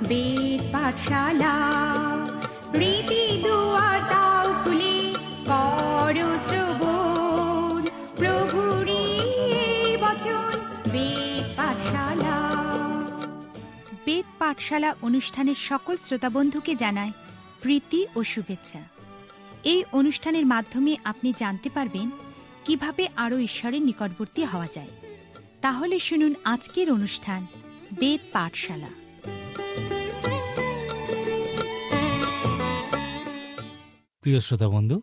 বেদ পাঠশালা। রীতি দুয়ার দাও খুলে করো শ্রবণ, প্রভুরই এই বচন বেদ পাঠশালা। বেদ পাঠশালা অনুষ্ঠানের সকল শ্রোতাবন্ধুকে জানায় প্রীতি ও শুভেচ্ছা। এই অনুষ্ঠানের মাধ্যমে আপনি জানতে পারবেন কিভাবে আরও ঈশ্বরের নিকটবর্তী হওয়া যায়। তাহলে শুনুন আজকের অনুষ্ঠান বেদ পাঠশালা। প্রিয় শ্রোতা বন্ধু,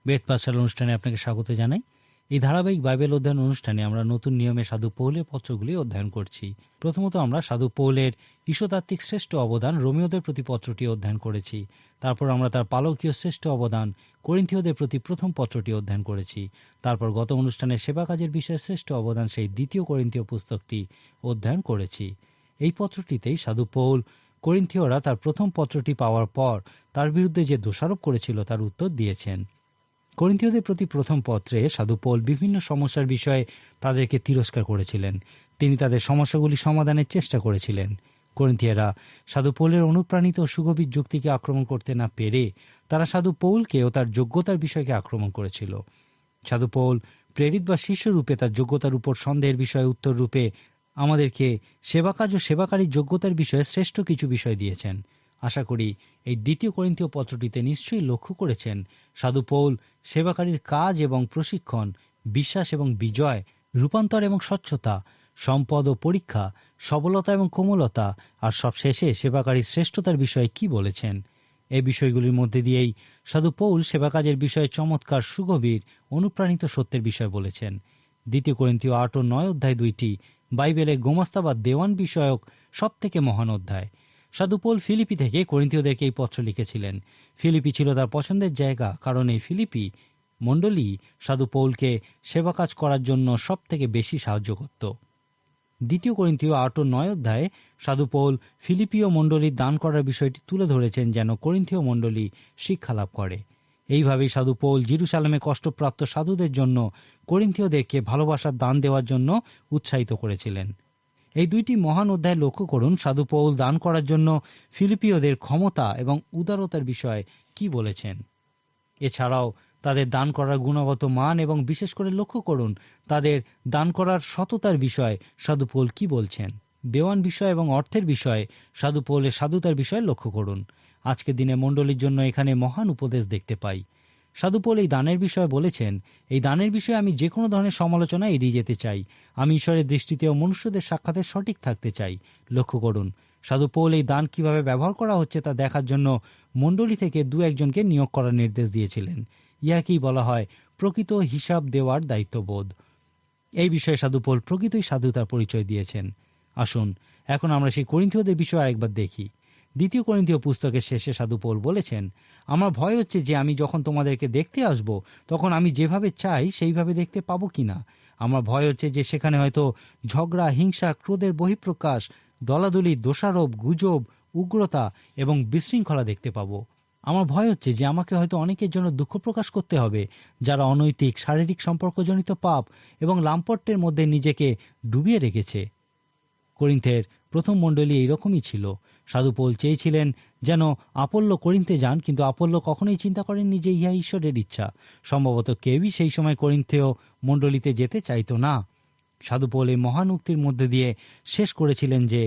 বেদ পাঠশালা অনুষ্ঠানে আপনাকে স্বাগত জানাই। এই ধারাবাহিক বাইবেল অধ্যয়ন অনুষ্ঠানে আমরা নতুন নিয়মে সাধু পৌলের পত্রগুলি অধ্যয়ন করছি। প্রথমত আমরা সাধু পৌলের ঈশ্বরতাত্ত্বিক শ্রেষ্ঠ অবদান রোমীয়দের প্রতি পত্রটি অধ্যয়ন করেছি। তারপর আমরা তার পালকীয় শ্রেষ্ঠ অবদান করিন্থীয়দের প্রতি প্রথম পত্রটি অধ্যয়ন করেছি। তারপর গত অনুষ্ঠানে সেবা কাজের বিষয়ে শ্রেষ্ঠ অবদান সেই দ্বিতীয় করিন্থীয় পুস্তকটি অধ্যয়ন করেছি। এই পত্রটিতেই সাধু পৌল করিন্থীয়রা তার প্রথম পত্রটি পাওয়ার পর তার বিরুদ্ধে যে দোষারোপ করেছিল তার উত্তর দিয়েছেন। করিন্থীয়দের প্রতি প্রথম পত্রে সাধু পৌল বিভিন্ন সমস্যার বিষয়ে তাদেরকে তিরস্কার করেছিলেন। তিনি তাদের সমস্যাগুলি সমাধানের চেষ্টা করেছিলেন। করিন্থীয়রা সাধু পৌলের অনুপ্রাণিত ও সুগভীর যুক্তিকে আক্রমণ করতে না পেরে তারা সাধু পৌলকে ও তার যোগ্যতার বিষয়কে আক্রমণ করেছিল। সাধু পৌল প্রেরিত বা শিষ্য রূপে তার যোগ্যতার উপর সন্দেহের বিষয়ে উত্তর রূপে আমাদেরকে সেবাকাজ ও সেবাকারীর যোগ্যতার বিষয়ে শ্রেষ্ঠ কিছু বিষয় দিয়েছেন। আশা করি এই দ্বিতীয় করিন্থীয় পত্রটিতে নিশ্চয়ই লক্ষ্য করেছেন সাধু পৌল সেবাকারীর কাজ এবং প্রশিক্ষণ, বিশ্বাস এবং বিজয়, রূপান্তর এবং স্বচ্ছতা, সম্পদ ও পরীক্ষা, সবলতা এবং কোমলতা, আর সবশেষে সেবাকারীর শ্রেষ্ঠতার বিষয়ে কি বলেছেন। এই বিষয়গুলির মধ্যে দিয়েই সাধু পৌল সেবাকাজের বিষয়ে চমৎকার সুগভীর অনুপ্রাণিত সত্যের বিষয় বলেছেন। দ্বিতীয় করিন্থীয় 8 ও 9 অধ্যায় দুইটি বাইবেলে গোমাস্তা বা দেওয়ান বিষয়ক সব থেকে মহান অধ্যায়। সাধু পৌল ফিলিপি থেকে করিন্থীয়দেরকে এই পত্র লিখেছিলেন। ফিলিপি ছিল তার পছন্দের জায়গা, কারণ এই ফিলিপি মণ্ডলী সাধু পৌলকে সেবা কাজ করার জন্য সব থেকে বেশি সাহায্য করত। দ্বিতীয় করিন্থীয় 8 ও 9 অধ্যায়ে সাধু পৌল ফিলিপীয় মণ্ডলীর দান করার বিষয়টি তুলে ধরেছেন যেন করিন্থীয় মণ্ডলী শিক্ষা লাভ করে। এইভাবেই সাধু পৌল জেরুজালেমে কষ্টপ্রাপ্ত সাধুদের জন্য করিন্থীয়দেরকে ভালোবাসার দান দেওয়ার জন্য উৎসাহিত করেছিলেন। এই দুইটি মহান অধ্যায় লক্ষ্য করুন সাধু পৌল দান করার জন্য ফিলিপীয়দের ক্ষমতা এবং উদারতার বিষয়ে কি বলেছেন। এছাড়াও তাদের দান করার গুণগত মান এবং বিশেষ করে লক্ষ্য করুন তাদের দান করার সততার বিষয়ে সাধু পৌল কি বলছেন। দেওয়ান বিষয় এবং অর্থের বিষয়ে সাধু পৌলের সাধুতার বিষয়ে লক্ষ্য করুন। আজকের দিনে মণ্ডলীর জন্য এখানে মহান উপদেশ দেখতে পাই। সাধু পৌল এই দানের বিষয়ে বলেছেন, এই দানের বিষয়ে আমি যে কোনো ধরনের সমালোচনা এড়িয়ে যেতে চাই। আমি ঈশ্বরের দৃষ্টিতে ও মনুষ্যদের সাক্ষাতে সঠিক থাকতে চাই। লক্ষ্য করুন সাধু পৌল এই দান কিভাবে ব্যবহার করা হচ্ছে তা দেখার জন্য মণ্ডলী থেকে 2-1 জনকে নিয়োগ করার নির্দেশ দিয়েছিলেন। ইহাকেই বলা হয় প্রকৃত হিসাব দেওয়ার দায়িত্ববোধ। এই বিষয়ে সাধু পৌল প্রকৃতই সাধুতার পরিচয় দিয়েছেন। আসুন এখন আমরা সেই করিন্থীয়দের বিষয়ে আরেকবার দেখি। দ্বিতীয় করিন্থীয় পুস্তকের শেষে সাধু পৌল বলেছেন, আমার ভয় হচ্ছে যে আমি যখন তোমাদেরকে দেখতে আসব তখন আমি যেভাবে চাই সেইভাবে দেখতে পাবো কিনা। আমার ভয় হচ্ছে যে সেখানে হয়তো ঝগড়া, হিংসা, ক্রোধের বহিঃপ্রকাশ, দলাদলি, দোষারোপ, গুজব, উগ্রতা এবং বিশৃঙ্খলা দেখতে পাবো। আমার ভয় হচ্ছে যে আমাকে হয়তো অনেকের জন্য দুঃখ প্রকাশ করতে হবে যারা অনৈতিক, শারীরিক সম্পর্কজনিত পাপ এবং লাম্পট্যের মধ্যে নিজেকে ডুবিয়ে রেখেছে। করিন্থের প্রথম মণ্ডলী এইরকমই ছিল। সাধু পৌল চেয়েছিলেন যেন আপোল্লো করিন্থে যান, কিন্তু আপোল্লো কখনোই চিন্তা করেননি যে ইহা ঈশ্বরের ইচ্ছা। সম্ভবত কেউই সেই সময় করিন্থেয় মণ্ডলীতে যেতে চাইতো না। সাধু পৌল এই মহান উক্তির মধ্যে দিয়ে শেষ করেছিলেন যে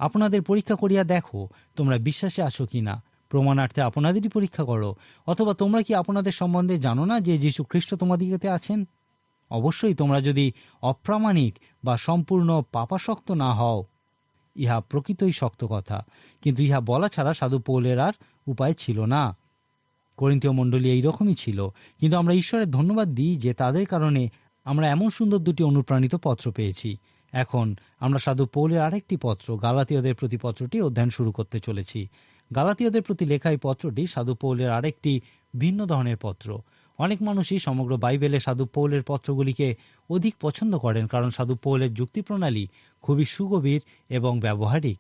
আপনাদের পরীক্ষা করিয়া দেখো তোমরা বিশ্বাসে আছো কিনা, প্রমাণার্থে আপনাদেরই পরীক্ষা করো। অথবা তোমরা কি আপনাদের সম্বন্ধে জানো না যে যীশু খ্রিস্ট তোমাদিগতে আছেন? অবশ্যই তোমরা যদি অপ্রামাণিক বা সম্পূর্ণ পাপাসক্ত না হও। ইহা প্রকৃতই শক্ত কথা, কিন্তু ইহা বলা ছাড়া সাধু পৌলের আর উপায় ছিল না। করিন্থীয় মণ্ডলী এইরকমই ছিল, কিন্তু আমরা ঈশ্বরের ধন্যবাদ দিই যে তাদের কারণে আমরা এমন সুন্দর 2টি অনুপ্রাণিত পত্র পেয়েছি। এখন আমরা সাধু পৌলের আরেকটি পত্র গালাতীয়দের প্রতি পত্রটি অধ্যয়ন শুরু করতে চলেছি। গালাতীয়দের প্রতি লেখা এই পত্রটি সাধু পৌলের আরেকটি ভিন্ন ধরনের পত্র। অনেক মানুষই সমগ্র বাইবেলে সাধু পৌলের পত্রগুলিকে অধিক পছন্দ করেন, কারণ সাধু পৌলের যুক্তি প্রণালী খুবই সুগভীর এবং ব্যবহারিক।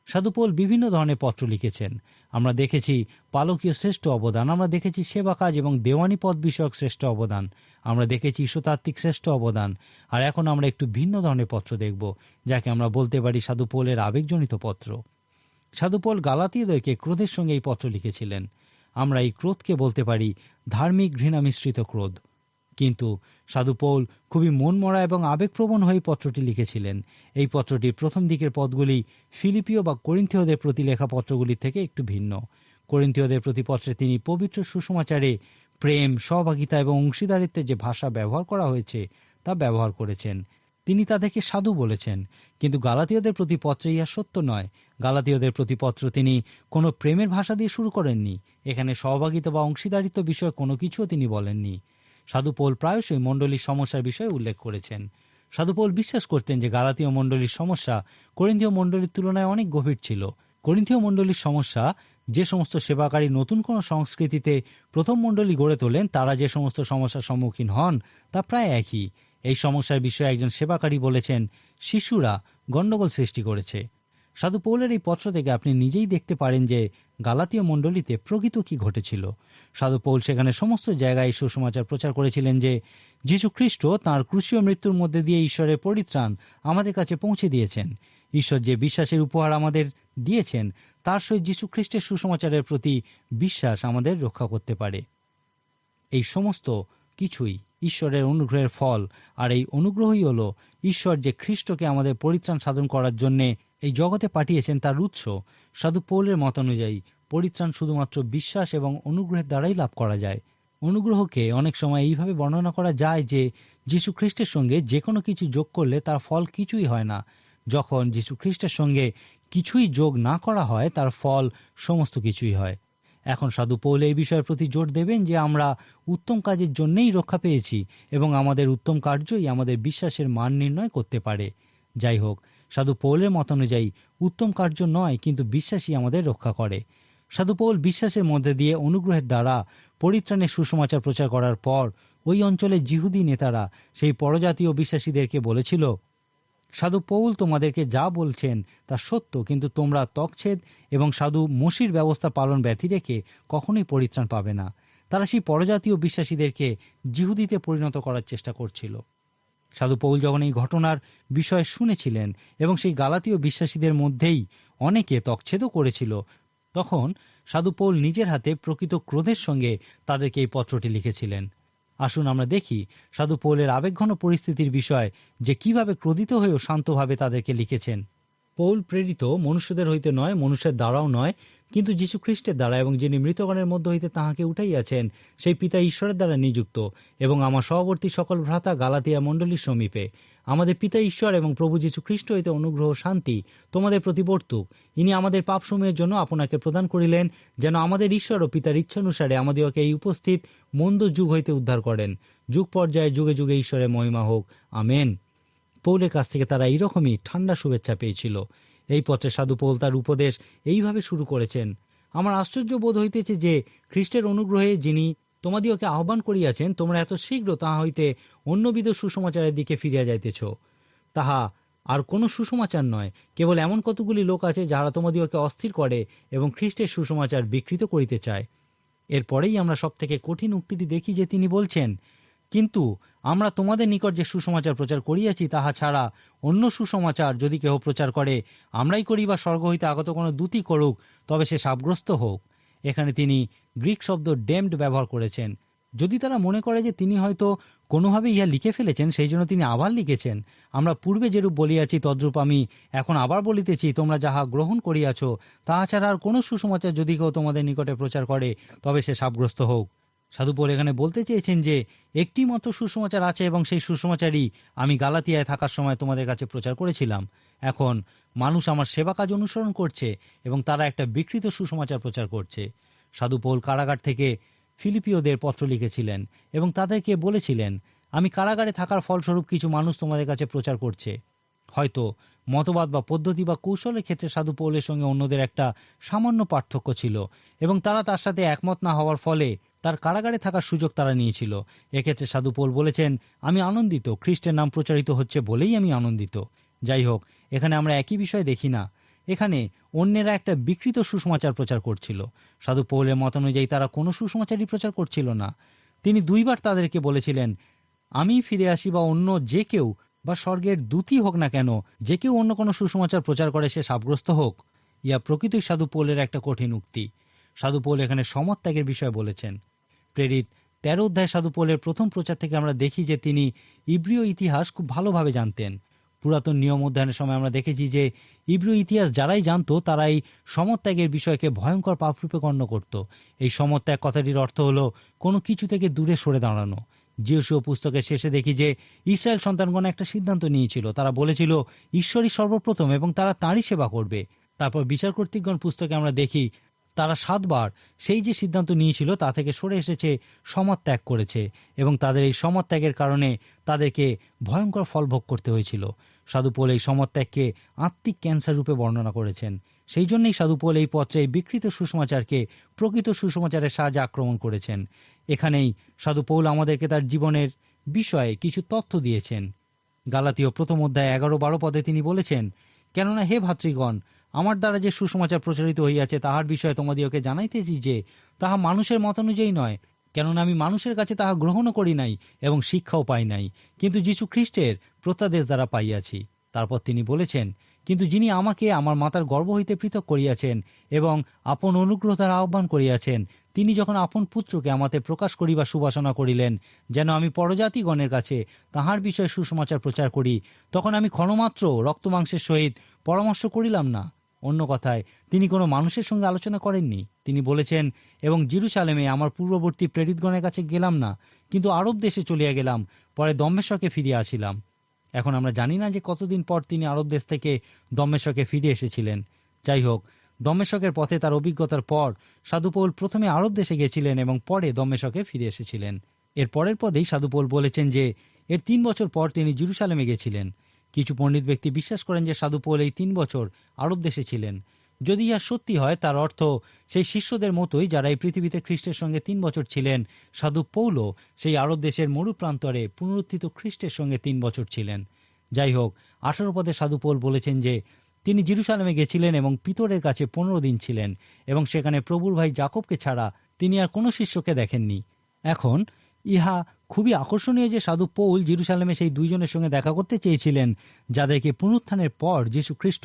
সাধু পৌল বিভিন্ন ধরনের পত্র লিখেছেন। আমরা দেখেছি পালকীয় শ্রেষ্ঠ অবদান, আমরা দেখেছি সেবা কাজ এবং দেওয়ানি পদ বিষয়ক শ্রেষ্ঠ অবদান, আমরা দেখেছি ঈশ্বরতাত্ত্বিক শ্রেষ্ঠ অবদান। আর এখন আমরা একটু ভিন্ন ধরনের পত্র দেখব, যাকে আমরা বলতে পারি সাধু পৌলের আবেগজনিত পত্র। সাধু পৌল গালাতীয়দেরকে ক্রোধের সঙ্গে এই পত্র লিখেছিলেন। আমরা এই ক্রোধকে বলতে পারি ধার্মিক ঘৃণা মিশ্রিত ক্রোধ। কিন্তু সাধু পৌল খুবই মনমরা এবং আবেগপ্রবণ হয়ে পত্রটি লিখেছিলেন। এই পত্রটির প্রথম দিকের পদগুলি ফিলিপিও বা করিন্থীয়দের প্রতি লেখা পত্রগুলির থেকে একটু ভিন্ন। করিন্থীয়দের প্রতি পত্রে তিনি পবিত্র সুসমাচারে প্রেম, সহভাগিতা এবং অংশীদারিত্বের যে ভাষা ব্যবহার করা হয়েছে তা ব্যবহার করেছেন। তিনি তাদেরকে সাধু বলেছেন। কিন্তু গালাতীয়দের প্রতি পত্রে ইহা সত্য নয়। গালাতীয়দের প্রতি পত্র তিনি কোনো প্রেমের ভাষা দিয়ে শুরু করেননি। এখানে সহভাগিতা বা অংশীদারিত্ব বিষয়ে কোনো কিছুও তিনি বলেননি। সাধু পৌল প্রায়শই মণ্ডলীর সমস্যার বিষয়ে উল্লেখ করেছেন। সাধু পৌল বিশ্বাস করতেন যে গালাতীয় মণ্ডলীর সমস্যা করিন্থীয় মণ্ডলীর তুলনায় অনেক গভীর ছিল। করিন্থীয় মণ্ডলীর সমস্যা, যে সমস্ত সেবাকারী নতুন কোনো সংস্কৃতিতে প্রথম মণ্ডলী গড়ে তোলেন তারা যে সমস্ত সমস্যার সম্মুখীন হন তা প্রায় একই। এই সমস্যার বিষয়ে একজন সেবাকারী বলেছেন, শিশুরা গণ্ডগোল সৃষ্টি করেছে। সাধু পৌলের এই পত্র থেকে আপনি নিজেই দেখতে পারেন যে গালাতীয় মণ্ডলীতে প্রকৃত কি ঘটেছিল। সাধু পৌল সেখানে সমস্ত জায়গায় সুসমাচার প্রচার করেছিলেন যে যীশু খ্রিস্ট তাঁর ক্রুশীয় মৃত্যুর মধ্যে দিয়ে ঈশ্বরের পরিত্রাণ আমাদের কাছে পৌঁছে দিয়েছেন। ঈশ্বর যে বিশ্বাসের উপহার আমাদের দিয়েছেন তার সহিত যীশু খ্রিস্টের সুসমাচারের প্রতি বিশ্বাস আমাদের রক্ষা করতে পারে। এই সমস্ত কিছুই ঈশ্বরের অনুগ্রহের ফল, আর এই অনুগ্রহই হল ঈশ্বর যে খ্রিস্টকে আমাদের পরিত্রাণ সাধন করার জন্য এই জগতে পাঠিয়েছেন তার উৎস। সাধু পৌলের মত অনুযায়ী পরিত্রাণ শুধুমাত্র বিশ্বাস এবং অনুগ্রহের দ্বারাই লাভ করা যায়। অনুগ্রহকে অনেক সময় এইভাবে বর্ণনা করা যায় যে যীশু খ্রিস্টের সঙ্গে যে কোনো কিছু যোগ করলে তার ফল কিছুই হয় না। যখন যীশু খ্রিস্টের সঙ্গে কিছুই যোগ না করা হয় তার ফল সমস্ত কিছুই হয়। এখন সাধু পৌল এই বিষয়ের প্রতি জোর দেবেন যে আমরা উত্তম কাজের জন্যই রক্ষা পেয়েছি এবং আমাদের উত্তম কার্যই আমাদের বিশ্বাসের মান নির্ণয় করতে পারে। যাই হোক, সাধু পৌলের মত অনুযায়ী উত্তম কার্য নয়, কিন্তু বিশ্বাসই আমাদের রক্ষা করে। সাধু পৌল বিশ্বাসের মধ্যে দিয়ে অনুগ্রহের দ্বারা পরিত্রাণের সুসমাচার প্রচার করার পর ওই অঞ্চলের জিহুদি নেতারা সেই পরজাতীয় বিশ্বাসীদেরকে বলেছিল, সাধু পৌল তোমাদেরকে যা বলছেন তা সত্য, কিন্তু তোমরা তকছেদ এবং সাধু মসির ব্যবস্থা পালন ব্যতি রেখে কখনোই পরিত্রাণ পাবে না। তারা সেই পরজাতীয় বিশ্বাসীদেরকে জিহুদিতে পরিণত করার চেষ্টা করছিল। সাধু পৌল যখন এই ঘটনার বিষয় শুনেছিলেন এবং সেই গালাতীয় বিশ্বাসীদের মধ্যেই অনেকে তকছেদও করেছিল, তখন সাধু পৌল নিজের হাতে প্রকৃত ক্রোধের সঙ্গে তাদেরকে এই পত্রটি লিখেছিলেন। আসুন আমরা দেখি সাধু পৌলের আবেগঘন পরিস্থিতির বিষয়, যে কিভাবে ক্রোধিত হয়েও শান্তভাবে তাদেরকে লিখেছেন। পৌল প্রেরিত মনুষ্যদের হইতে নয়, মনুষ্যের দ্বারাও নয়, কিন্তু যীশু খ্রিস্টের দ্বারা, এবং যিনি মৃতগণের মধ্য হইতে তাহাকে উঠাইয়াছেন সেই পিতা ঈশ্বরের দ্বারা নিযুক্ত, এবং আমার সহবর্তী সকল ভ্রাতা গালাতিয়া মণ্ডলীর সমীপে, আমাদের পিতা ঈশ্বর এবং প্রভু যীশু খ্রিস্ট হইতে অনুগ্রহ শান্তি তোমাদের প্রতি বর্তুক। ইনি আমাদের পাপসমূহের জন্য আপনাকে প্রদান করিলেন, যেন আমাদের ঈশ্বর ও পিতার ইচ্ছানুসারে আমাদিগকে এই উপস্থিত মন্দ যুগ হইতে উদ্ধার করেন। যুগ পর্যায়ে যুগে যুগে ঈশ্বরের মহিমা হোক, আমেন। পৌলের কাছ থেকে তারা এইরকমই ঠান্ডা শুভেচ্ছা পেয়েছিল। এই পত্রে সাধু পৌল তার উপদেশ এইভাবে শুরু করেছেন, আমার আশ্চর্য বোধ হইতেছে যে খ্রিস্টের অনুগ্রহে যিনি তোমাদিওকে আহ্বান করিয়াছেন, তোমরা এত শীঘ্র তাহা হইতে অন্যবিধ সুসমাচারের দিকে ফিরিয়া যাইতেছ। তাহা আর কোনো সুসমাচার নয়, কেবল এমন কতগুলি লোক আছে যাহারা তোমাদিওকে অস্থির করে এবং খ্রিস্টের সুসমাচার বিকৃত করিতে চায়। এরপরেই আমরা সব থেকে কঠিন উক্তিটি দেখি যে তিনি বলছেন, কিন্তু আমরা তোমাদের নিকট যে সুসমাচার প্রচার করিয়াছি তাহা ছাড়া অন্য সুসমাচার যদি কেহ প্রচার করে, আমরাই করি বা স্বর্গ হইতে আগত কোনো দূতই করুক, তবে সে শাপগ্রস্ত হোক। এখানে তিনি গ্রিক শব্দ ডেমড ব্যবহার করেছেন। যদি তারা মনে করে যে তিনি হয়তো কোনোভাবে ইহা লিখে ফেলেছেন, সেই জন্য তিনি আবার লিখেছেন, আমরা পূর্বে যেরূপ বলিয়াছি তদ্রূপ আমি এখন আবার বলিতেছি, তোমরা যাহা গ্রহণ করিয়াছ তাহা ছাড়া আর কোনো সুসমাচার যদি কেউ তোমাদের নিকটে প্রচার করে, তবে সে শাপগ্রস্ত হোক। সাধু পৌল এখানে বলতে চেয়েছেন যে একটি মাত্র সুসমাচার আছে, এবং সেই সুসমাচারই আমি গালাতিয়ায় থাকার সময় তোমাদের কাছে প্রচার করেছিলাম। এখন মানুষ আমার সেবা কাজ অনুসরণ করছে এবং তারা একটা বিকৃত সুসমাচার প্রচার করছে। সাধু পৌল কারাগার থেকে ফিলিপিওদের পত্র লিখেছিলেন এবং তাদেরকে বলেছিলেন, আমি কারাগারে থাকার ফলস্বরূপ কিছু মানুষ তোমাদের কাছে প্রচার করছে। হয়তো মতবাদ বা পদ্ধতি বা কৌশলের ক্ষেত্রে সাধু পৌলের সঙ্গে অন্যদের একটা সামান্য পার্থক্য ছিল, এবং তারা তার সাথে একমত না হওয়ার ফলে তার কারাগারে থাকার সুযোগ তারা নিয়েছিল। এক্ষেত্রে সাধু পৌল বলেছেন, আমি আনন্দিত, খ্রিস্টের নাম প্রচারিত হচ্ছে বলেই আমি আনন্দিত। যাই হোক, এখানে আমরা একই বিষয় দেখি না। এখানে অন্যেরা একটা বিকৃত সুসমাচার প্রচার করছিল। সাধু পৌলের মত অনুযায়ী তারা কোনো সুসমাচারই প্রচার করছিল না। তিনি দুইবার তাদেরকে বলেছিলেন, আমি ফিরে আসি বা অন্য যে কেউ বা স্বর্গের দূতই হোক না কেন, যে কেউ অন্য কোনো সুসমাচার প্রচার করে সে শাপগ্রস্ত হোক। ইয়া প্রকৃতই সাধু পৌলের একটা কঠিন উক্তি। সাধু পৌল এখানে সমত্যাগের বিষয়ে বলেছেন। প্রেরিত 13 অধ্যায় সাধু পৌলের প্রথম প্রচার থেকে আমরা দেখি যে তিনি ইব্রিয় ইতিহাস খুব ভালোভাবে জানতেন। পুরাতন নিয়ম অধ্যয়নের সময় আমরা দেখেছি যে ইব্রিয় ইতিহাস যারাই জানতো তারাই সমত্যাগের বিষয়কে ভয়ঙ্কর পাপরূপে গণ্য করত। এই সমত্যাগ কথাটির অর্থ হলো কোনো কিছু থেকে দূরে সরে দাঁড়ানো। যিশু পুস্তকের শেষে দেখি যে ইসরায়েল সন্তানগণ একটা সিদ্ধান্ত নিয়েছিল। তারা বলেছিল ঈশ্বরই সর্বপ্রথম এবং তারা তাঁরই সেবা করবে। তারপর বিচার কর্তৃকগণ পুস্তকে আমরা দেখি তারা 7 বার সেই যে সিদ্ধান্ত নিয়েছিল তা থেকে সরে এসেছে, সমত্যাগ করেছে এবং তাদের এই সমত্যাগের কারণে তাদেরকে ভয়ঙ্কর ফল ভোগ করতে হয়েছিল। সাধু পৌল এই সমত্যাগকে আত্মিক ক্যান্সার রূপে বর্ণনা করেছেন। সেই জন্যই সাধু পৌল এই পত্রে এই বিকৃত সুসমাচারকে প্রকৃত সুসমাচারের সাহায্যে আক্রমণ করেছেন। এখানেই সাধু পৌল আমাদেরকে তার জীবনের বিষয়ে কিছু তথ্য দিয়েছেন। গালাতীয় প্রথম অধ্যায় 11-12 পদে তিনি বলেছেন, কেননা হে ভাতৃগণ, আমার দ্বারা যে সুসমাচার প্রচারিত হইয়াছে তাহার বিষয়ে তোমাদিওকে জানাইতেছি যে তাহা মানুষের মতানুযায়ী নয়, কেননা আমি মানুষের কাছে তাহা গ্রহণও করি নাই এবং শিক্ষাও পাই নাই, কিন্তু যীশু খ্রিস্টের প্রত্যাদেশ দ্বারা পাইয়াছি। তারপর তিনি বলেছেন, কিন্তু যিনি আমাকে আমার মাতার গর্ভ হইতে পৃথক করিয়াছেন এবং আপন অনুগ্রহ দ্বারা আহ্বান করিয়াছেন, তিনি যখন আপন পুত্রকে আমাতে প্রকাশ করিবা সুবাসনা করিলেন, যেন আমি পরজাতিগণের কাছে তাহার বিষয়ে সুসমাচার প্রচার করি, তখন আমি ক্ষণমাত্র রক্তমাংসের সহিত পরামর্শ করিলাম না। অন্য কথায় তিনি কোনো মানুষের সঙ্গে আলোচনা করেননি। তিনি বলেছেন, এবং জেরুজালেমে আমার পূর্ববর্তী প্রেরিতগণের কাছে গেলাম না, কিন্তু আরব দেশে চলিয়া গেলাম, পরে দম্মেশকে ফিরিয়া আসিলাম। এখন আমরা জানি না যে কতদিন পর তিনি আরব দেশ থেকে দম্মেশকে ফিরে এসেছিলেন। যাই হোক, দম্মেশকের পথে তার অভিজ্ঞতার পর সাধু পৌল প্রথমে আরব দেশে গেছিলেন এবং পরে দম্মেশকে ফিরে এসেছিলেন। এর পরের পদেই সাধু পৌল বলেছেন যে এর 3 বছর পর তিনি জেরুজালেমে গেছিলেন। কিছু পণ্ডিত ব্যক্তি বিশ্বাস করেন যে সাধু পৌল এই 3 বছর আরব দেশে ছিলেন। যদি ইহা সত্যি হয় তার অর্থ সেই শিষ্যদের মতোই যারা এই পৃথিবীতে খ্রিস্টের সঙ্গে 3 বছর ছিলেন, সাধু পৌলও সেই আরব দেশের মরু প্রান্তরে পুনরুত্থিত খ্রিস্টের সঙ্গে 3 বছর ছিলেন। যাই হোক, 18 পদে সাধু পৌল বলেছেন যে তিনি জেরুজালেমে গেছিলেন এবং পিতরের কাছে 15 দিন ছিলেন এবং সেখানে প্রভুর ভাই জাকবকে ছাড়া তিনি আর কোনো শিষ্যকে দেখেননি। এখন ইহা খুবই আকর্ষণীয় যে সাধু পৌল জেরুজালেমে সেই 2 জনের সঙ্গে দেখা করতে চেয়েছিলেন যাদেরকে পুনরুত্থানের পর যীশু খ্রিস্ট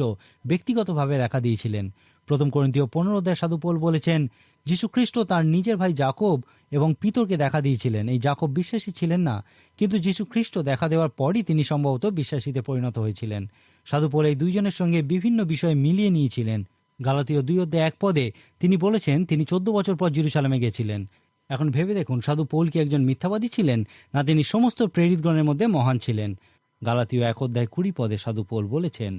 ব্যক্তিগতভাবে দেখা দিয়েছিলেন। প্রথম করিন্থীয় 15 অধ্যায়ে সাধু পৌল বলেছেন, যীশু খ্রিস্ট তার নিজের ভাই জাকব এবং পিতরকে দেখা দিয়েছিলেন। এই জাকব বিশ্বাসী ছিলেন না, কিন্তু যীশু খ্রিস্ট দেখা দেওয়ার পরই তিনি সম্ভবত বিশ্বাসীতে পরিণত হয়েছিলেন। সাধু পৌল এই 2 জনের সঙ্গে বিভিন্ন বিষয়ে মিলিয়ে নিয়েছিলেন। গালাতীয় 2 অধ্যায় 1 পদে তিনি বলেছেন তিনি 14 বছর পর জেরুজালেমে গেছিলেন। এখন ভেবে দেখুন, সাধু পৌল কি একজন মিথ্যাবাদী ছিলেন, না তিনি সমস্ত প্রেরিতগণের মধ্যে মহান ছিলেন? গালাতীয় 1 অধ্যায় 20 পদে সাধু পৌল বলেছেন,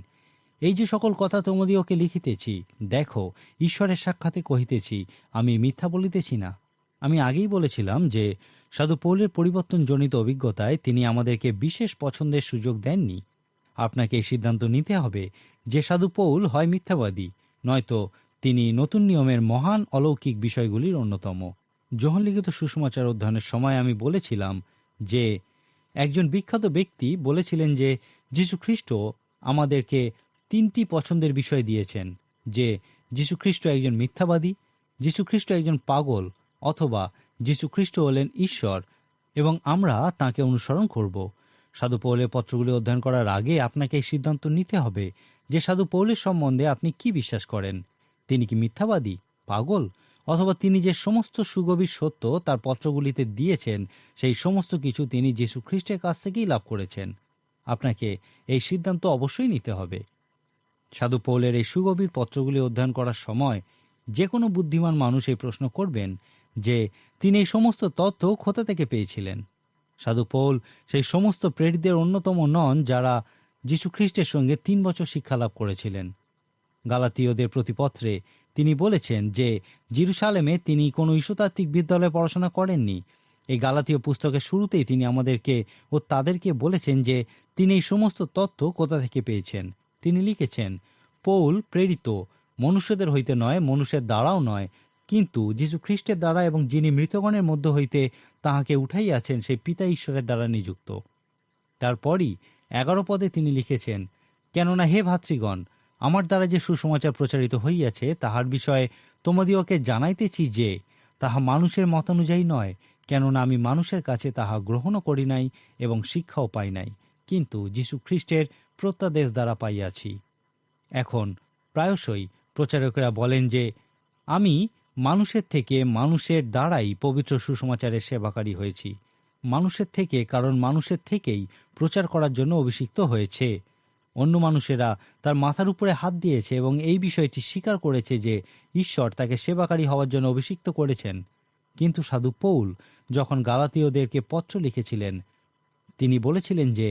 এই যে সকল কথা তোমাদিওকে লিখিতেছি, দেখো ঈশ্বরের সাক্ষাতে কহিতেছি, আমি মিথ্যা বলিতেছি না। আমি আগেই বলেছিলাম যে সাধু পৌলের পরিবর্তনজনিত অভিজ্ঞতায় তিনি আমাদেরকে বিশেষ পছন্দের সুযোগ দেননি। আপনাকে এই সিদ্ধান্ত নিতে হবে যে সাধু পৌল হয় মিথ্যাবাদী, নয়তো তিনি নতুন নিয়মের মহান অলৌকিক বিষয়গুলির অন্যতম। যোহন লিখিত সুসমাচার অধ্যয়নের সময় আমি বলেছিলাম যে একজন বিখ্যাত ব্যক্তি বলেছিলেন যে যীশু খ্রিস্ট আমাদেরকে 3টি পছন্দের বিষয় দিয়েছেন, যে যীশু খ্রিস্ট একজন মিথ্যাবাদী, যীশু খ্রিস্ট একজন পাগল, অথবা যীশু খ্রিস্ট হলেন ঈশ্বর এবং আমরা তাঁকে অনুসরণ করব। সাধু পৌলের পত্রগুলি অধ্যয়ন করার আগে আপনাকে এই সিদ্ধান্ত নিতে হবে যে সাধু পৌলের সম্বন্ধে আপনি কি বিশ্বাস করেন। তিনি কি মিথ্যাবাদী, পাগল, অথবা তিনি যে সমস্ত সুগভীর সত্য তার পত্রগুলিতে দিয়েছেন সেই সমস্ত কিছু তিনি যীশু খ্রিস্টের কাছ থেকেই লাভ করেছেন? আপনাকে এই সিদ্ধান্ত অবশ্যই নিতে হবে। সাধু পৌলের এই সুগভীর পত্রগুলি অধ্যয়ন করার সময় যে কোনো বুদ্ধিমান মানুষ এই প্রশ্ন করবেন যে তিনি এই সমস্ত তথ্য কোথা থেকে পেয়েছিলেন। সাধু পৌল সেই সমস্ত প্রেরিতদের অন্যতম নন যারা যীশু খ্রিস্টের সঙ্গে 3 বছর শিক্ষা লাভ করেছিলেন। গালাতীয়দের প্রতিপত্রে তিনি বলেছেন যে জেরুজালেমে তিনি কোনো ঈশ্বরতাত্ত্বিক বিদ্যালয়ে পড়াশোনা করেননি। এই গালাতীয় পুস্তকের শুরুতেই তিনি আমাদেরকে ও তাদেরকে বলেছেন যে তিনি এই সমস্ত তথ্য কোথা থেকে পেয়েছেন। তিনি লিখেছেন, পৌল প্রেরিত মনুষ্যদের হইতে নয়, মনুষ্যের দ্বারাও নয়, কিন্তু যীশু খ্রিস্টের দ্বারা এবং যিনি মৃতগণের মধ্য হইতে তাহাকে উঠাইয়াছেন সেই পিতা ঈশ্বরের দ্বারা নিযুক্ত। তারপরই 11 পদে তিনি লিখেছেন, কেননা হে ভাতৃগণ, আমার দ্বারা যে সুসমাচার প্রচারিত হইয়াছে তাহার বিষয়ে তোমাদিওকে জানাইতেছি যে তাহা মানুষের মতানুযায়ী নয়, কেননা আমি মানুষের কাছে তাহা গ্রহণও করি নাই এবং শিক্ষাও পাই নাই, কিন্তু যীশু খ্রিস্টের প্রত্যাদেশ দ্বারা পাইয়াছি। এখন প্রায়শই প্রচারকেরা বলেন যে আমি মানুষের থেকে, মানুষের দ্বারাই পবিত্র সুসমাচারের সেবাকারী হয়েছি। মানুষের থেকে, কারণ মানুষের থেকেই প্রচার করার জন্য অভিষিক্ত হয়েছে। অন্য মানুষেরা তার মাথার উপরে হাত দিয়েছে এবং এই বিষয়টি স্বীকার করেছে যে ঈশ্বর তাকে সেবাকারী হওয়ার জন্য অভিষিক্ত করেছেন। কিন্তু সাধু পৌল যখন গালাতীয়দেরকে পত্র লিখেছিলেন, তিনি বলেছিলেন যে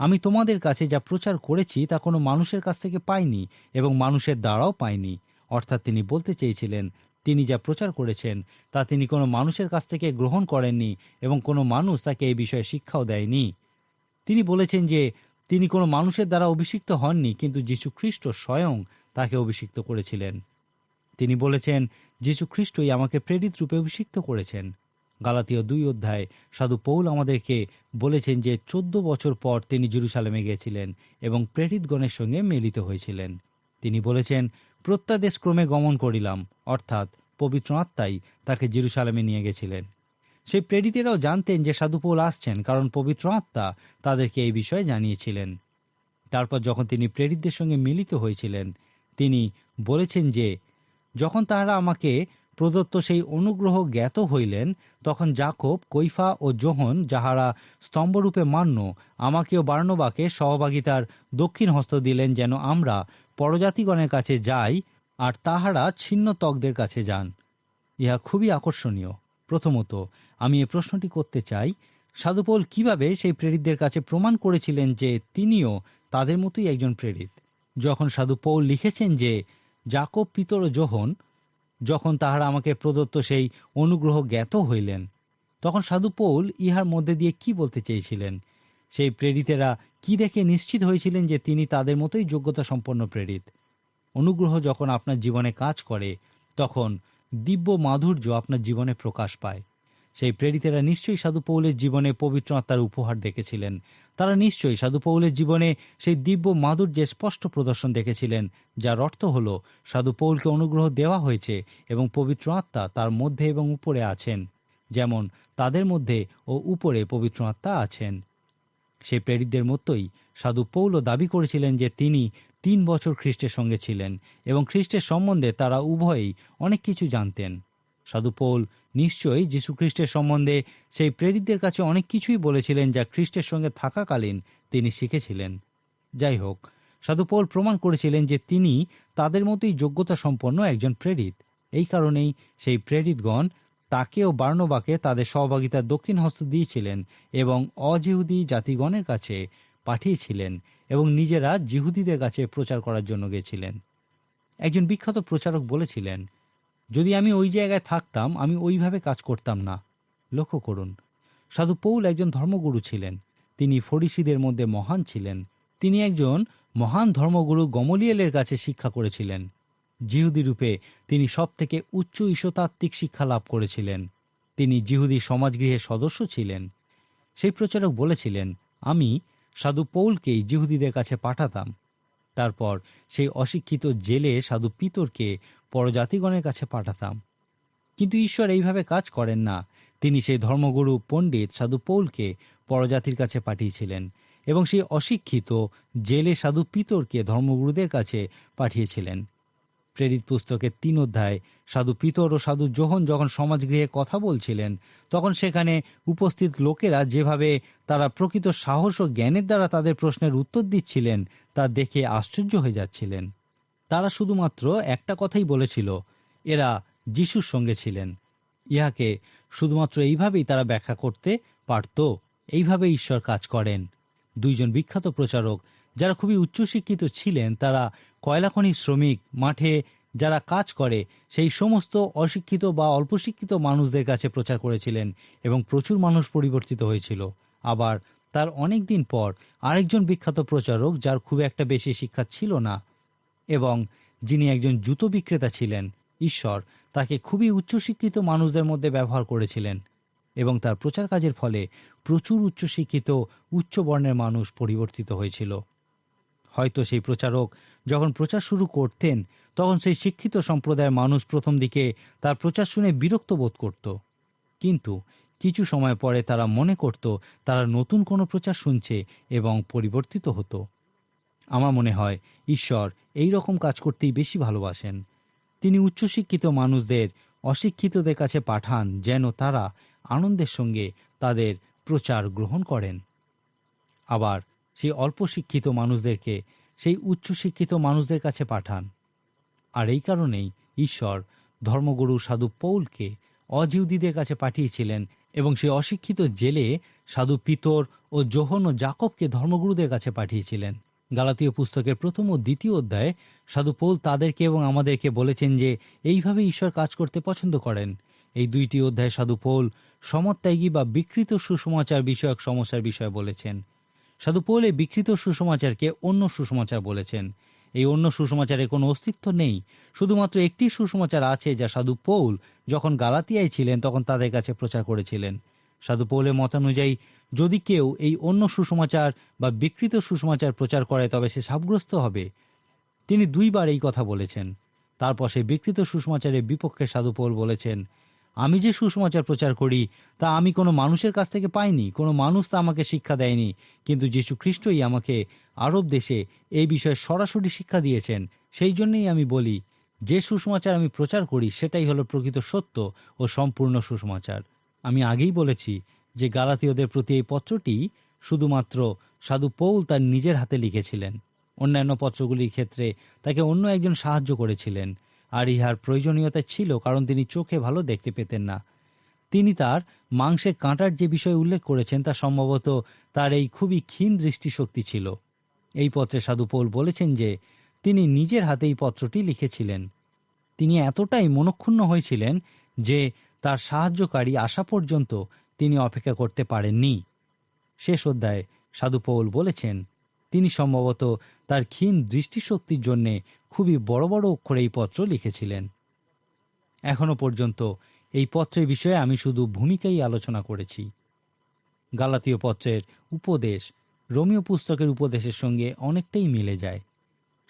আমি তোমাদের কাছে যা প্রচার করেছি তা কোনো মানুষের কাছ থেকে পাইনি এবং মানুষের দ্বারাও পাইনি। অর্থাৎ তিনি বলতে চেয়েছিলেন তিনি যা প্রচার করেছেন তা তিনি কোনো মানুষের কাছ থেকে গ্রহণ করেননি এবং কোনো মানুষ তাকে এই বিষয়ে শিক্ষাও দেয়নি। তিনি বলেছেন যে তিনি কোনো মানুষের দ্বারা অভিষিক্ত হননি, কিন্তু যীশু খ্রিস্ট স্বয়ং তাকে অভিষিক্ত করেছিলেন। তিনি বলেছেন যীশু খ্রিস্টই আমাকে প্রেরিত রূপে অভিষিক্ত করেছেন। গালাতীয় 2 অধ্যায়ে সাধু পৌল আমাদেরকে বলেছেন যে 14 বছর পর তিনি জেরুজালেমে গিয়েছিলেন এবং প্রেরিতগণের সঙ্গে মিলিত হয়েছিলেন। তিনি বলেছেন প্রত্যাদেশ ক্রমে গমন করিলাম, অর্থাৎ পবিত্র আত্মাই তাকে জেরুজালেমে নিয়ে গেছিলেন। সেই প্রেরিতেরাও জানতেন যে সাধু পৌল আসছেন, কারণ পবিত্র আত্মা তাদেরকে এই বিষয়ে জানিয়েছিলেন। তারপর যখন তিনি প্রেরিতদের সঙ্গে মিলিত হয়েছিলেন, তিনি বলেছেন যে যখন তাহারা আমাকে প্রদত্ত সেই অনুগ্রহ জ্ঞাত হইলেন, তখন যাকব, কৈফা ও যোহন, যাহারা স্তম্ভরূপে মান্য, আমাকেও বার্নবাকে সহভাগিতার দক্ষিণ হস্ত দিলেন, যেন আমরা পরজাতিগণের কাছে যাই আর তাহারা ছিন্ন ত্বকদের কাছে যান। ইহা খুবই আকর্ষণীয়। প্রথমত আমি এই প্রশ্নটি করতে চাই, সাধু পৌল কিভাবে সেই প্রেরিতদের কাছে প্রমাণ করেছিলেন যে তিনিও তাদের মতোই একজন প্রেরিত? যখন সাধু পৌল লিখেছেন যে যাকব, পিতর ও যোহন, যখন তাহারা আমাকে প্রদত্ত সেই অনুগ্রহ জ্ঞাত হইলেন, তখন সাধু পৌল ইহার মধ্যে দিয়ে কি বলতে চেয়েছিলেন? সেই প্রেরিতেরা কি দেখে নিশ্চিত হয়েছিলেন যে তিনি তাদের মতোই যোগ্যতা সম্পন্ন প্রেরিত? অনুগ্রহ যখন আপনার জীবনে কাজ করে, তখন দিব্য মাধুর্য আপনার জীবনে প্রকাশ পায়। সেই প্রেরিতেরা নিশ্চয়ই সাধু পৌলের জীবনে পবিত্র আত্মার উপহার দেখেছিলেন। তারা নিশ্চয়ই সাধু পৌলের জীবনে সেই দিব্য মাধুর্যের স্পষ্ট প্রদর্শন দেখেছিলেন, যার অর্থ হল সাধু পৌলকে অনুগ্রহ দেওয়া হয়েছে এবং পবিত্র আত্মা তার মধ্যে এবং উপরে আছেন, যেমন তাদের মধ্যে ও উপরে পবিত্র আত্মা আছেন। সেই প্রেরিতদের মতোই সাধু পৌলও দাবি করেছিলেন যে তিনি 3 বছর খ্রিস্টের সঙ্গে ছিলেন এবং খ্রিস্টের সম্বন্ধে তারা উভয়েই অনেক কিছু জানতেন। সাধু পৌল নিশ্চয়ই যীশু খ্রিস্টের সম্বন্ধে সেই প্রেরিতদের কাছে অনেক কিছুই বলেছিলেন, যা খ্রিস্টের সঙ্গে থাকাকালীন তিনি শিখেছিলেন। যাই হোক, সাধু পৌল প্রমাণ করেছিলেন যে তিনি তাদের মতোই যোগ্যতা সম্পন্ন একজন প্রেরিত। এই কারণেই সেই প্রেরিতগণ তাকে ও বার্নবাকে তাদের সহভাগিতার দক্ষিণ হস্ত দিয়েছিলেন এবং অজিহুদি জাতিগণের কাছে পাঠিয়েছিলেন এবং নিজেরা জিহুদিদের কাছে প্রচার করার জন্য গেছিলেন। একজন বিখ্যাত প্রচারক বলেছিলেন, যদি আমি ওই জায়গায় থাকতাম আমি ওইভাবে কাজ করতাম না। লক্ষ্য করুন, সাধু পৌল একজন ধর্মগুরু ছিলেন। তিনি ফরিসীদের মধ্যে মহান ছিলেন। তিনি একজন মহান ধর্মগুরু গমলিয়েলের কাছে শিক্ষা করেছিলেন। জিহুদি রূপে তিনি সব থেকে উচ্চ ঈশ্বরতাত্ত্বিক শিক্ষা লাভ করেছিলেন। তিনি জিহুদি সমাজগৃহের সদস্য ছিলেন। সেই প্রচারক বলেছিলেন, আমি সাধু পৌলকেই জিহুদিদের কাছে পাঠাতাম। তারপর সেই অশিক্ষিত জেলে সাধু পিতরকে পরজাতিগণের কাছে পাঠাতাম। কিন্তু ঈশ্বর এইভাবে কাজ করেন না। তিনি সেই ধর্মগুরু পণ্ডিত সাধু পৌলকে পরজাতির কাছে পাঠিয়েছিলেন এবং সেই অশিক্ষিত জেলে সাধু পিতরকে ধর্মগুরুদের কাছে পাঠিয়েছিলেন। প্রেরিত পুস্তকের 3 অধ্যায় সাধু পিতর ও সাধু যোহন যখন সমাজগৃহে কথা বলছিলেন, তখন সেখানে উপস্থিত লোকেরা যেভাবে তারা প্রকৃত সাহস ও জ্ঞানের দ্বারা তাদের প্রশ্নের উত্তর দিচ্ছিলেন তা দেখে আশ্চর্য হয়ে যাচ্ছিলেন। তারা শুধুমাত্র একটা কথাই বলেছিল, এরা যিশুর সঙ্গে ছিলেন। ইহাকে শুধুমাত্র এইভাবেই তারা ব্যাখ্যা করতে পারত। এইভাবে ঈশ্বর কাজ করেন। 2 জন বিখ্যাত প্রচারক যারা খুবই উচ্চশিক্ষিত ছিলেন, তারা কয়লাখনির শ্রমিক, মাঠে যারা কাজ করে সেই সমস্ত অশিক্ষিত বা অল্প শিক্ষিত মানুষদের কাছে প্রচার করেছিলেন এবং প্রচুর মানুষ পরিবর্তিত হয়েছিল। আবার তার অনেক দিন পর আরেকজন বিখ্যাত প্রচারক, যার খুব একটা বেশি শিক্ষা ছিল না এবং যিনি একজন জুতো বিক্রেতা ছিলেন, ঈশ্বর তাকে খুবই উচ্চশিক্ষিত মানুষদের মধ্যে ব্যবহার করেছিলেন এবং তার প্রচার কাজের ফলে প্রচুর উচ্চশিক্ষিত উচ্চ বর্ণের মানুষ পরিবর্তিত হয়েছিল। হয়তো সেই প্রচারক যখন প্রচার শুরু করতেন, তখন সেই শিক্ষিত সম্প্রদায়ের মানুষ প্রথম দিকে তার প্রচার শুনে বিরক্ত বোধ করত, কিন্তু কিছু সময় পরে তারা মনে করত তারা নতুন কোনো প্রচার শুনছে এবং পরিবর্তিত হতো। আমার মনে হয় ঈশ্বর এই রকম কাজ করতেই বেশি ভালোবাসেন। তিনি উচ্চশিক্ষিত মানুষদের অশিক্ষিতদের কাছে পাঠান যেন তারা আনন্দের সঙ্গে তাদের প্রচার গ্রহণ করেন। আবার সেই অল্প শিক্ষিত মানুষদেরকে সেই উচ্চশিক্ষিত মানুষদের কাছে পাঠান। আর এই কারণেই ঈশ্বর ধর্মগুরু সাধু পৌলকে অজিহুদীদের কাছে পাঠিয়েছিলেন এবং সেই অশিক্ষিত জেলে সাধু পিতর ও যোহন ও জাকবকে ধর্মগুরুদের কাছে পাঠিয়েছিলেন। গালাতীয় পুস্তকের 1ম ও 2য় অধ্যায়ে সাধু পৌল তাদেরকে এবং আমাদেরকে বলেছেন যে এইভাবে ঈশ্বর কাজ করতে পছন্দ করেন। এই 2টি অধ্যায়ে সাধু পৌল সমত্যাগী বা বিকৃত সুসমাচার বিষয়ক সমস্যার বিষয়ে বলেছেন। সাধু পৌল এই বিকৃত সুসমাচারকে অন্য সুসমাচার বলেছেন। এই অন্য সুসমাচারের কোনো অস্তিত্ব নেই, শুধুমাত্র একটি সুসমাচার আছে যা সাধু পৌল যখন গালাতিয়ায় ছিলেন তখন তাদের কাছে প্রচার করেছিলেন। সাধু পৌলের মতানুযায়ী যদি কেউ এই অন্য সুসমাচার বা বিকৃত সুসমাচার প্রচার করে তবে সে শাপগ্রস্ত হবে। তিনি 2 বার এই কথা বলেছেন। তারপর সেই বিকৃত সুসমাচারের বিপক্ষে সাধু পৌল বলেছেন, আমি যে সুসমাচার প্রচার করি তা আমি কোনো মানুষের কাছ থেকে পাইনি, কোনো মানুষ তা আমাকে শিক্ষা দেয়নি, কিন্তু যীশু খ্রিস্টই আমাকে আরব দেশে এই বিষয়ে সরাসরি শিক্ষা দিয়েছেন। সেই জন্যই আমি বলি, যে সুসমাচার আমি প্রচার করি সেটাই হলো প্রকৃত সত্য ও সম্পূর্ণ সুসমাচার। আমি আগেই বলেছি যে গালাতীয়দের প্রতি এই পত্রটি শুধুমাত্র সাধু পৌল তার নিজের হাতে লিখেছিলেন। অন্যান্য পত্রগুলির ক্ষেত্রে তাকে অন্য একজন সাহায্য করেছিলেন, আর ইহার প্রয়োজনীয়তা ছিল কারণ তিনি চোখে ভালো দেখতে পেতেন না। তিনি তার মাংসে কাঁটার যে বিষয় উল্লেখ করেছেন তা সম্ভবত তার এই খুবই ক্ষীণ দৃষ্টিশক্তি ছিল। এই পত্রে সাধু পৌল বলেছেন যে তিনি নিজের হাতে এই পত্রটি লিখেছিলেন। তিনি এতটাই মনক্ষুণ্ণ হয়েছিলেন যে তার সাহায্যকারী আসা পর্যন্ত তিনি অপেক্ষা করতে পারেননি। শেষ অধ্যায়ে সাধু পৌল বলেছেন তিনি সম্ভবত তার ক্ষীণ দৃষ্টিশক্তির জন্য খুবই বড় বড় অক্ষরে এই পত্র লিখেছিলেন। এখনো পর্যন্ত এই পত্রের বিষয়ে আমি শুধু ভূমিকাই আলোচনা করেছি। গালাতীয় পত্রের উপদেশ রোমীয় পুস্তকের উপদেশের সঙ্গে অনেকটাই মিলে যায়।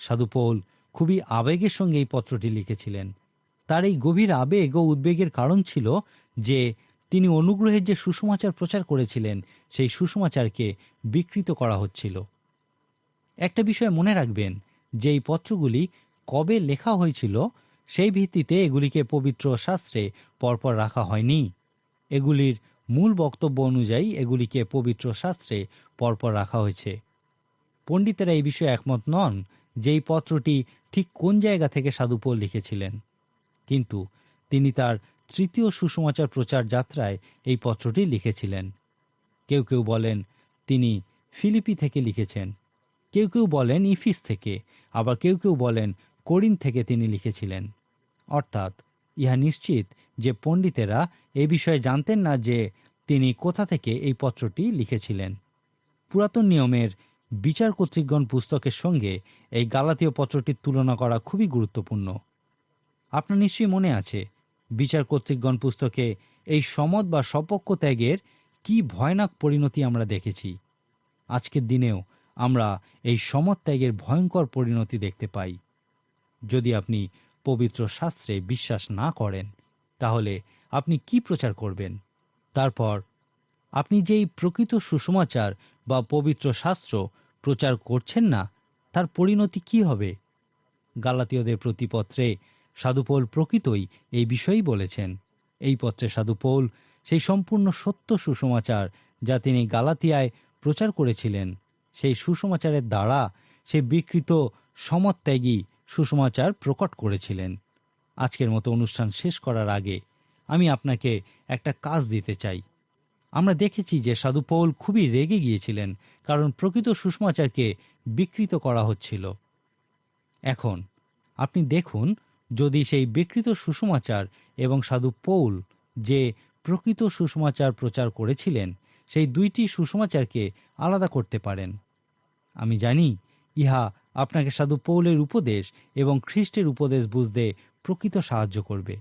সাধু পৌল খুবই আবেগের সঙ্গে এই পত্রটি লিখেছিলেন। তার এই গভীর আবেগ ও উদ্বেগের কারণ ছিল যে তিনি অনুগ্রহের যে সুসমাচার প্রচার করেছিলেন সেই সুসমাচারকে বিকৃত করা হচ্ছিল। একটা বিষয় মনে রাখবেন যে এই পত্রগুলি কবে লেখা হয়েছিল সেই ভিত্তিতে এগুলিকে পবিত্র শাস্ত্রে পরপর রাখা হয়নি। এগুলির মূল বক্তব্য অনুযায়ী এগুলিকে পবিত্র শাস্ত্রে পরপর রাখা হয়েছে। পণ্ডিতেরা এই বিষয়ে একমত নন যে এই পত্রটি ঠিক কোন জায়গা থেকে সাধু পৌল লিখেছিলেন, কিন্তু তিনি তার 3য় সুসমাচার প্রচার যাত্রায় এই পত্রটি লিখেছিলেন। কেউ কেউ বলেন তিনি ফিলিপি থেকে লিখেছেন, কেউ কেউ বলেন ইফিস থেকে, আবার কেউ কেউ বলেন কোরিন্থ থেকে তিনি লিখেছিলেন। অর্থাৎ ইহা নিশ্চিত যে পণ্ডিতেরা এই বিষয়ে জানতেন না যে তিনি কোথা থেকে এই পত্রটি লিখেছিলেন। পুরাতন নিয়মের বিচার কর্তৃকগণ পুস্তকের সঙ্গে এই গালাতীয় পত্রটির তুলনা করা খুবই গুরুত্বপূর্ণ। আপনার নিশ্চয়ই মনে আছে বিচার কর্তৃকগণ পুস্তকে এই সমত বা সপক্ষ ত্যাগের কি ভয়ানক পরিণতি আমরা দেখেছি। আজকের দিনেও আমরা এই সমত ত্যাগের ভয়ঙ্কর পরিণতি দেখতে পাই। যদি আপনি পবিত্র শাস্ত্রে বিশ্বাস না করেন তাহলে আপনি কি প্রচার করবেন? তারপর আপনি যেই প্রকৃত সুসমাচার বা পবিত্র শাস্ত্র প্রচার করছেন না তার পরিণতি কি হবে? গালাতীয়দের প্রতি পত্রে সাধু পৌল প্রকৃতই এই বিষয়ই বলেছেন। এই পত্রে সাধু পৌল সেই সম্পূর্ণ সত্য সুসমাচার যা তিনি গালাতিয়ায় প্রচার করেছিলেন সেই সুসমাচারের দ্বারা সে বিকৃত সমত্যাগী সুসমাচার প্রকট করেছিলেন। আজকের মতো অনুষ্ঠান শেষ করার আগে আমি আপনাকে একটা কাজ দিতে চাই। আমরা দেখেছি যে সাধু পৌল খুবই রেগে গিয়েছিলেন কারণ প্রকৃত সুসমাচারকে বিকৃত করা হচ্ছিল। এখন আপনি দেখুন যদি সেই বিকৃত সুসমাচার এবং সাধু পৌল যে প্রকৃত সুসমাচার প্রচার করেছিলেন সেই 2টি সুসমাচারকে আলাদা করতে পারেন। আমি জানি ইহা আপনাকে সাধু পৌলের উপদেশ এবং খ্রিস্টের উপদেশ বুঝতে প্রকৃত সাহায্য করবে।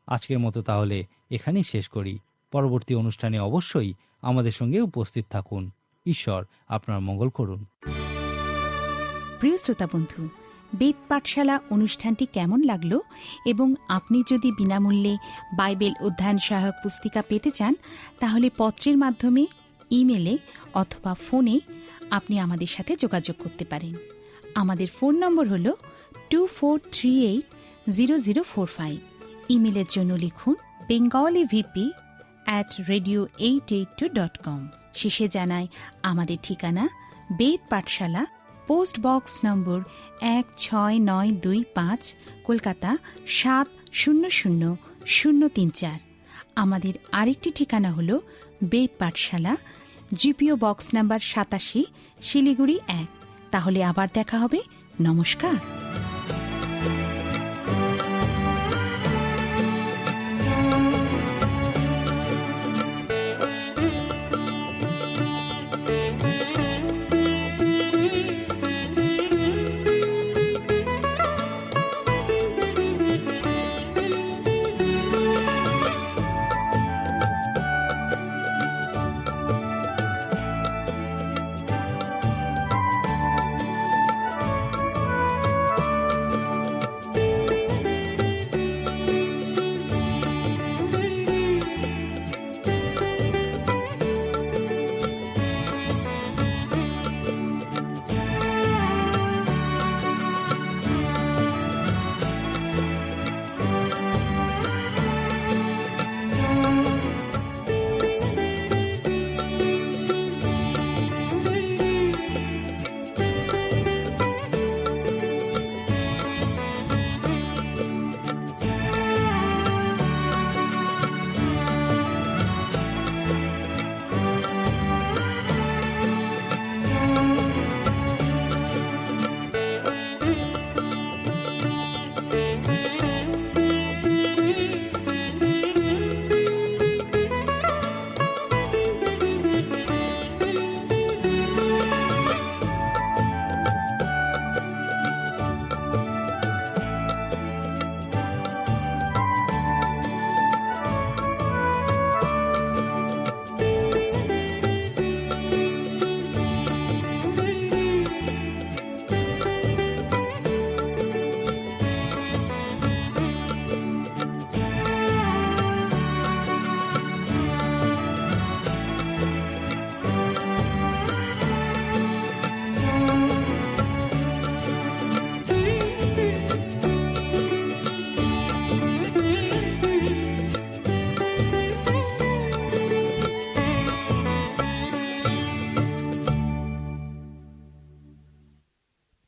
আজকের মতো তাহলে এখানেই শেষ করি। পরবর্তী অনুষ্ঠানে অবশ্যই আমাদের সঙ্গে উপস্থিত থাকুন। ঈশ্বর আপনার মঙ্গল করুন। প্রিয় শ্রোতা বন্ধু, বেদ পাঠশালা অনুষ্ঠানটি কেমন লাগলো এবং আপনি যদি বিনামূল্যে বাইবেল অধ্যয়ন সহায়ক পুস্তিকা পেতে চান তাহলে পত্রের মাধ্যমে, ইমেলে অথবা ফোনে আপনি আমাদের সাথে যোগাযোগ করতে পারেন। আমাদের ফোন নম্বর হল 24380045। ইমেলের জন্য লিখুন bengalivp@radio882.com। শেষে জানাই আমাদের ঠিকানা বেদ পাঠশালা, পোস্ট বক্স নম্বর 16925, কলকাতা 700034। আমাদের আরেকটি ঠিকানা হল বেদ পাঠশালা, জিপিও বক্স নাম্বার 87, শিলিগুড়ি 1। তাহলে আবার দেখা হবে। নমস্কার।